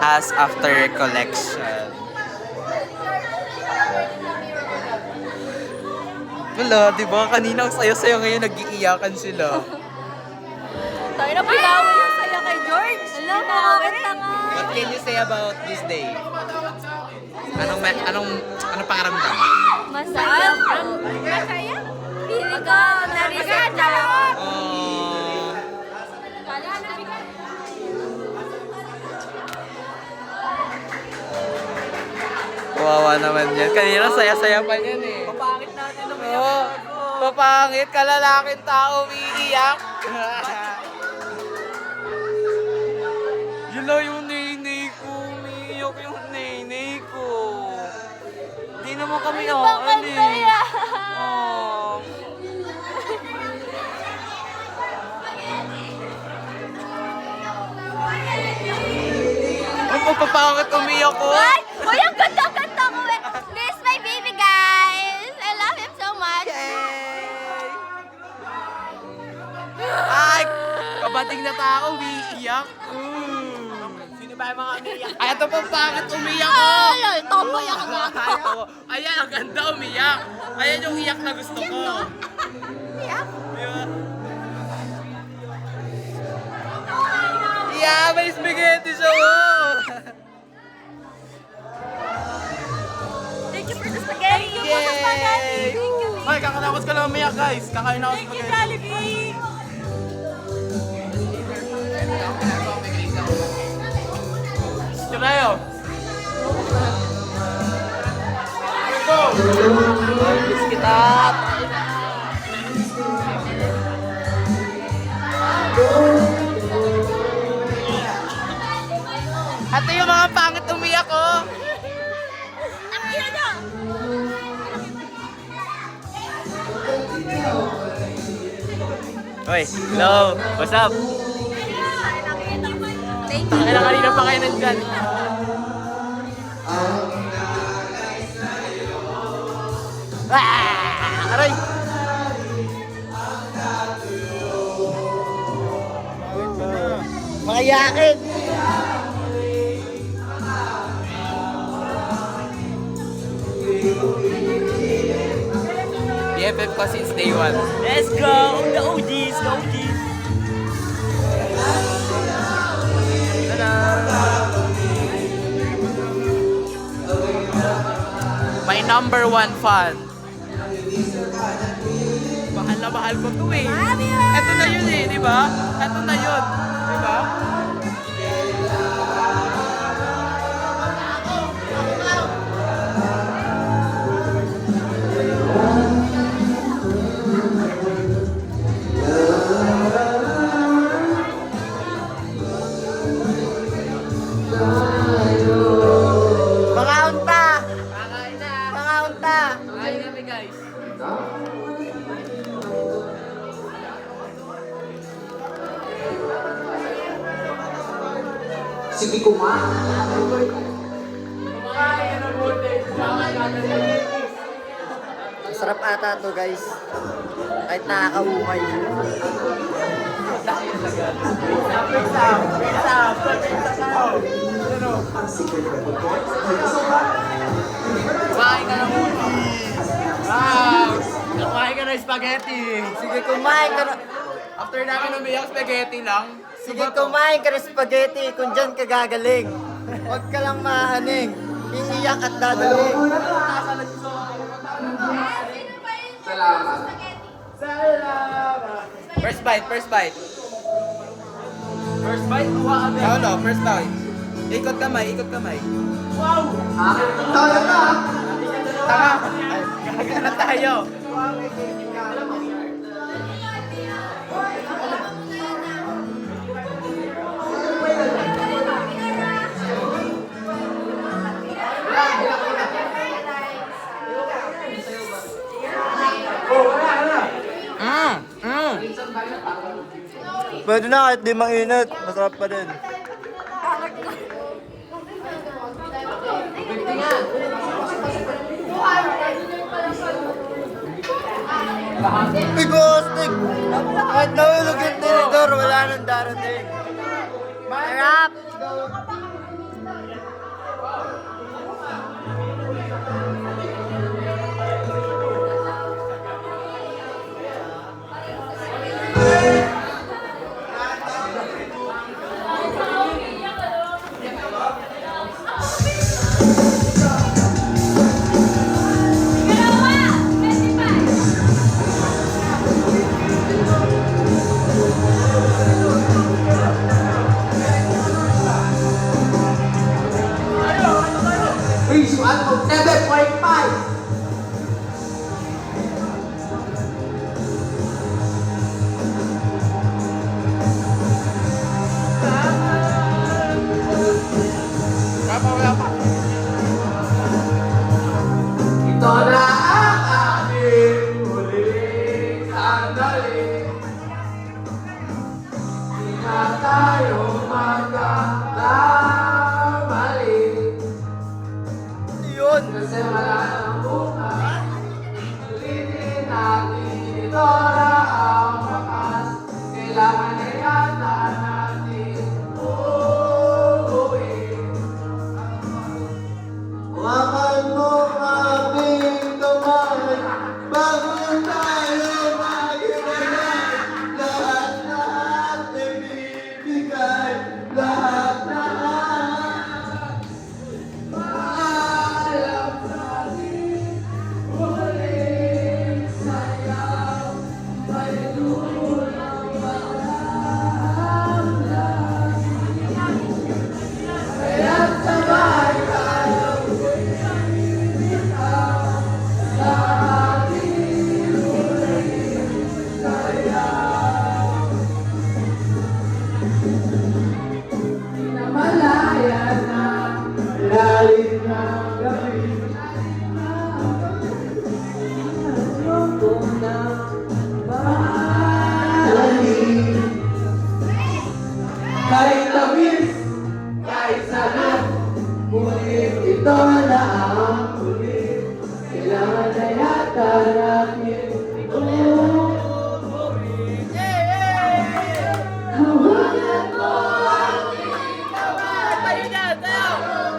as after collection. Wala, di ba? Kanina ang sayo-sayo, ngayon nag-iiyakan sila. Tayo na pinawa yung saya kay George. Alam mo, kakita nga. What can you say about this day? Anong pakiramdam? Masaya po. Masaya? Feeling ko, na-reset na lang. Kawawa naman yan. Kanina saya-saya pa yan eh. Papangit natin ng Oo. Papangit, kalalaking tao umiiyak. Yun lang yung nenay ko. Umiiyak yung nenay ko. Di naman kami aalis. Oh. Ang papapangit umiyak ko. Ay! Uy, ang ganda-ganda ko eh! This is my baby, guys! I love him so much! Yay! Ay! Kabating na tao, umiiyak. Sino ba yung mga umiiyak? Ay, ito pang pangit umiyak ko. Ay, tomboy ako nga. Ayan, ang ganda umiyak. Ayan yung iyak na gusto ko. Iyak? Yeah, may spaghetti siya. Thank you for the spaghetti! Thank you for the spaghetti! Thank you! Ay, kakatapos ka lang umiyak, guys. Kakain ako Thank you, spaghetti. Jollibee! Sirayo. Biskitat. Ito yung mga pangit umiyak ko. Nakita niyo! Hoy, hello. What's up? Thank you! Kailan kanina pa kayo nandyan? Aray! Mga yakin! BFF ko since day one. Let's go! The OGs, the OGs. My number one fan. Mahal na mahal ko to eh. Ito na yun eh, di ba? Ito na yun. Di ba? Mga unta! Mga unta! Kain kami, guys. Sige kuma. Sarap ata to guys. Kahit nakakahumay. Kumain ka na muna. Wow! Kumain ka na spaghetti. Sige, kumain ka na. After namin umiyak, spaghetti lang. Sige, kumain ka na spaghetti kung dyan ka gagaling. Huwag ka lang maaning. Iiyak at dadaling. Salamat. First bite, first bite. First bite, kuha agad. Ikaw no, first bite. Ikot kamay, ikot kamay. Tayo na. Tama. Gaga na tayo. Pwede na kahit di mainit. Masarap pa din. Uy, Bostik! Kahit nahulog yung tinidor, wala nang darating. Sarap! visual of 7.5. Ito na ang aking huling sandali. Di na tayo magkakamali. Yun! Kasi wala nang bukas. Ulitin natin ito na ang wakas. Kailangan na yata natin uuwi. Hawakan mo aming kamay bago tayo maghiwalay. Lahat ibibigay, lahat maalam sa atin. Huling sayaw, may dulang pagkakamlan. Kaya't sabay tayo malaya na, lalim na gabi. Ayoko na mahalin. Kahit tamis, kahit sarap, ngunit ito na ang huli. Kailangan na yata natin umuwi. Hawakan mo aking kamay.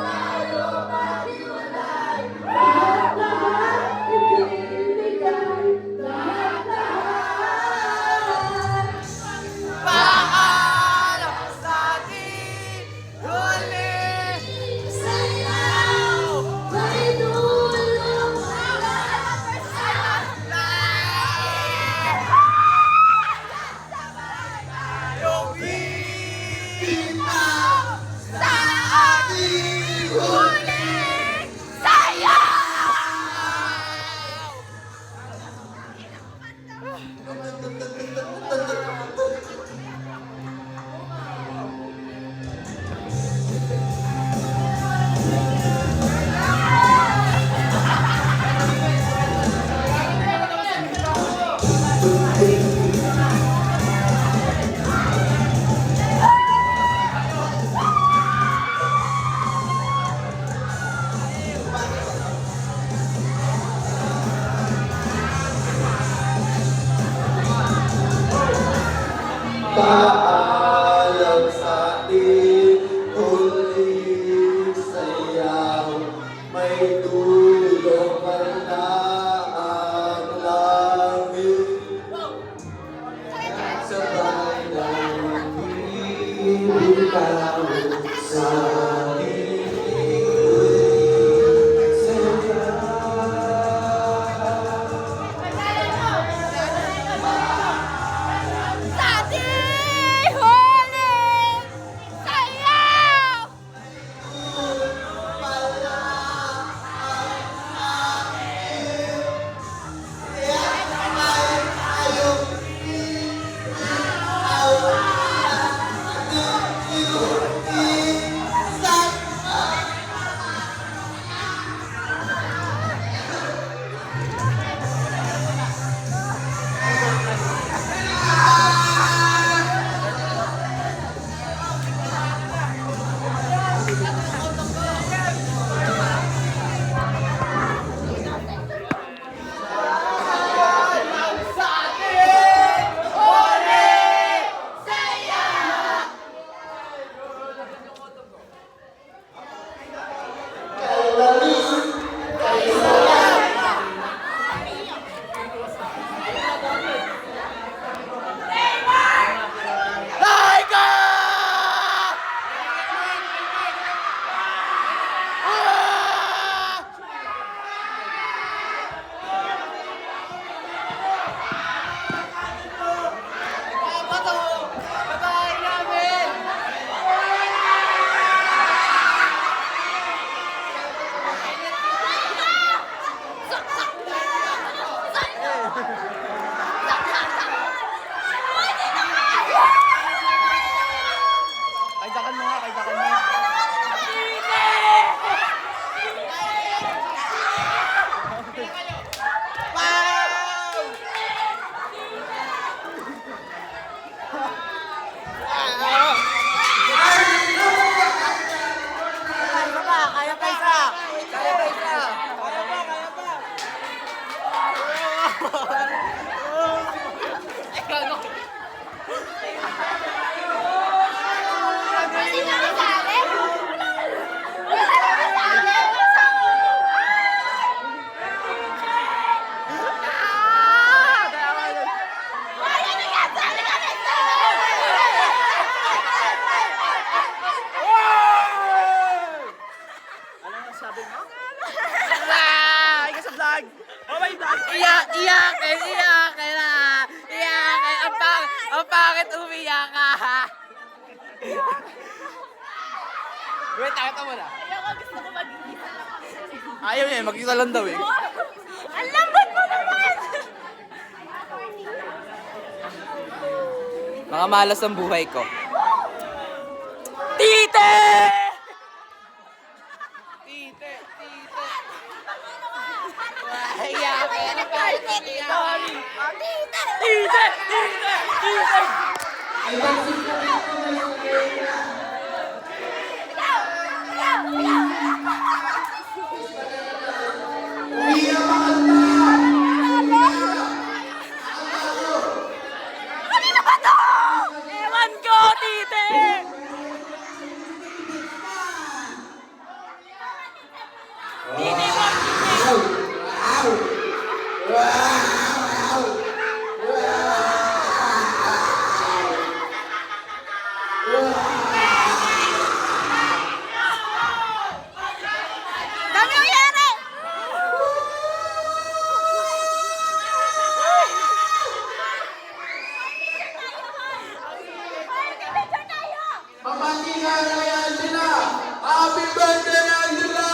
Tayo maghiwalay. Lahat ibibigay, lahat. Paalam sa ating huling Sayaw, may dulong Yung kita sa ating huling sayaw! Paalam sa ating huling sayaw, may dulong pala ang langit. At sabay lang ibitaw sa ating huling sayaw. Sa ating huling sayaw! Pala Kaya pa isa! Kaya pa isa! Hindi ka kasali? Wala ka kasali! Wala ka kasali ka nito! Ano ang sabi mo? Ika sa vlog! Oh my God! Iyakin na! Iyakin! Ang pangit umiyak ka! Wait, takot mo na. Ayoko, gusto ko mag-isa lang. Ayaw niya, magkita lang daw eh. Ang lambot mo naman! Mga malas ang buhay ko. Tite! Tite! Iyakin na tayo, Titi! Tite! Tite! Ewan ko, tite! Tite mo, tite! Dami nangyari! Pamati nga na kay Angela! Happy birthday, Angela!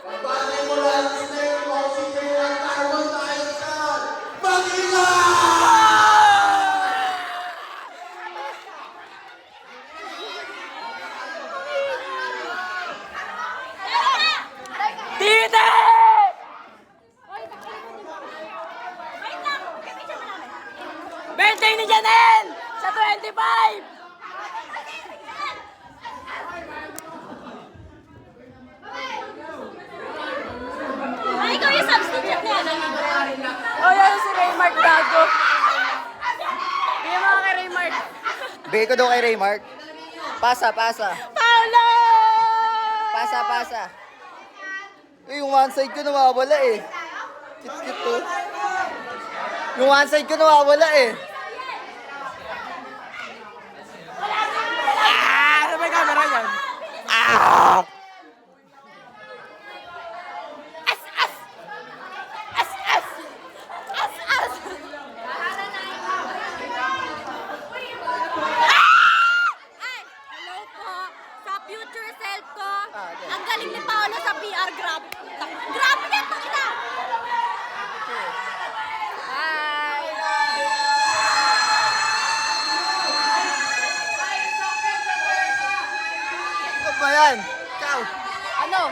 Pamati mo lang sa iyo, kung sino yung tarwang tayo ka! Magila! Tite! Birthday ni Janelle! Sa 25! Ay, ikaw yung substitute niya. Oh, yan si Raymark Gago. Yung mga kay Raymark. Bigay ko daw kay Raymark. Pasa. Paolo! Pasa. Yung one side ko nawawala eh. Cute to. Yung one side ko nawawala eh. Ano ba yung camera yan? Ah! Ay, hello po. Sa future self ko, okay. ang galing ni Paolo sa PR grab. Grabe yan, pakita! Hi! Ano ba yan? Ikaw. Ano?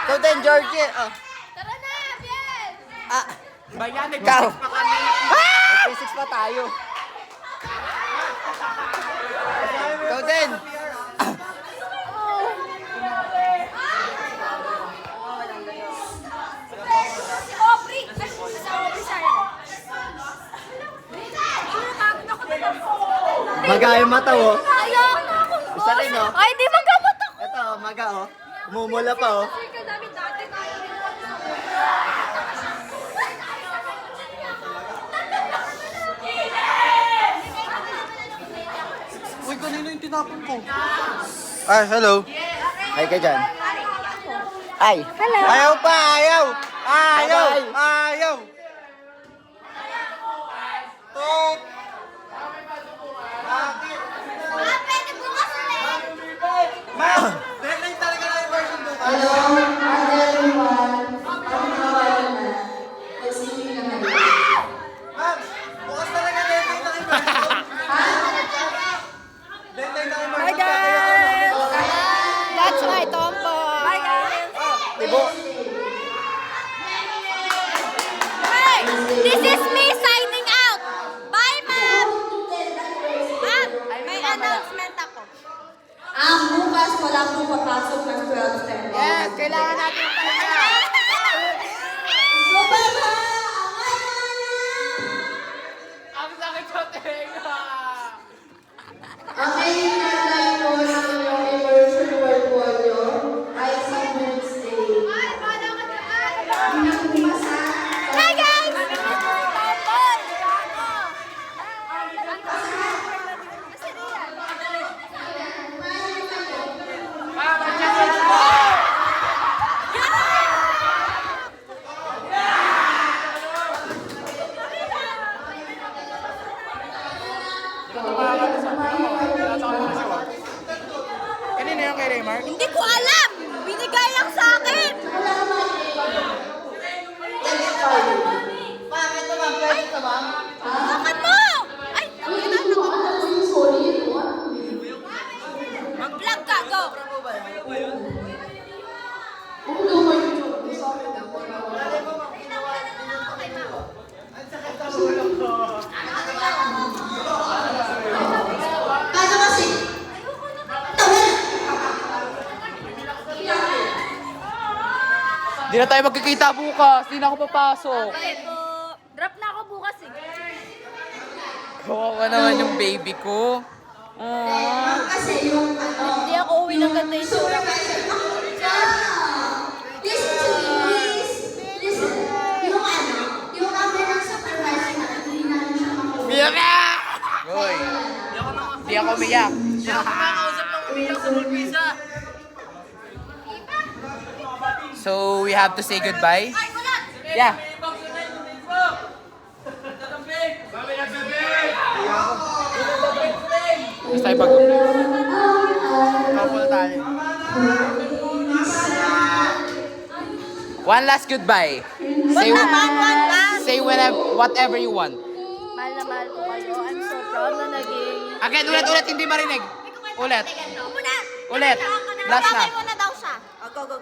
Ikaw din, Georgie. Oh. Tara na, Biel! Ah, Bayan, ikaw. nag-6 pa kami. May physics pa tayo. Ikaw din. Si Aubrey! Ay, si Aubrey sa'yo. Nakakot ako dito. Magaya mata oh. Ayoko! Isa rin oh. Ay, di magamot ako! Ito oh, maga oh. Umumula pa oh. Sir, kadami dati tayo. Uy, kanina yung tinapon ko. Ay, hello. Ay ka dyan. Ay. Hello. Ayaw pa, ayaw. Ayaw. Tok. Pwede bukas ulit! Ma'am, deadline talaga na yung version doon. Hello, everyone! Nagsising na kayo. Ma'am, bukas talaga deadline na yung version. Deadline na yung version. Hi, guys! That's my tomboy! Bye, guys! Tibo. bukas wala pong papasok ng 12:10. Yes, kailangan natin pahinga. So, baba! Ang sakit sa tenga. Okay, hinahantay po ng inyong immersion work po nyo ay sa Wednesday. Hi guys! Kanina yung kay Raymar? Hindi ko alam! Binigay lang sa akin! Bakit mo? Ay, mag-vlog ka, go! Kano kasi? Di na tayo magkikita bukas. Di na ako papasok. Drop na ako bukas eh. Kawawa naman yung baby ko. Kasi yung hindi ako uwi ng ganda yung sura. Listen to me, please. Listen. Yung number ng supervisor na hindi namin siya makuha. Umiyak na! Hoy. Di ako umiyak. So, we have to say goodbye? Ay, wala! Yeah. Gusto tayo pag... Couple tayo. One last goodbye. Say, One last. say whatever you want. Mahal na mahal ko kayo. I'm so proud na naging... Again, ulit, hindi marinig. Ulit. Muna! Ulit. Last na. Babay mo na daw siya. Oh, go, go, go.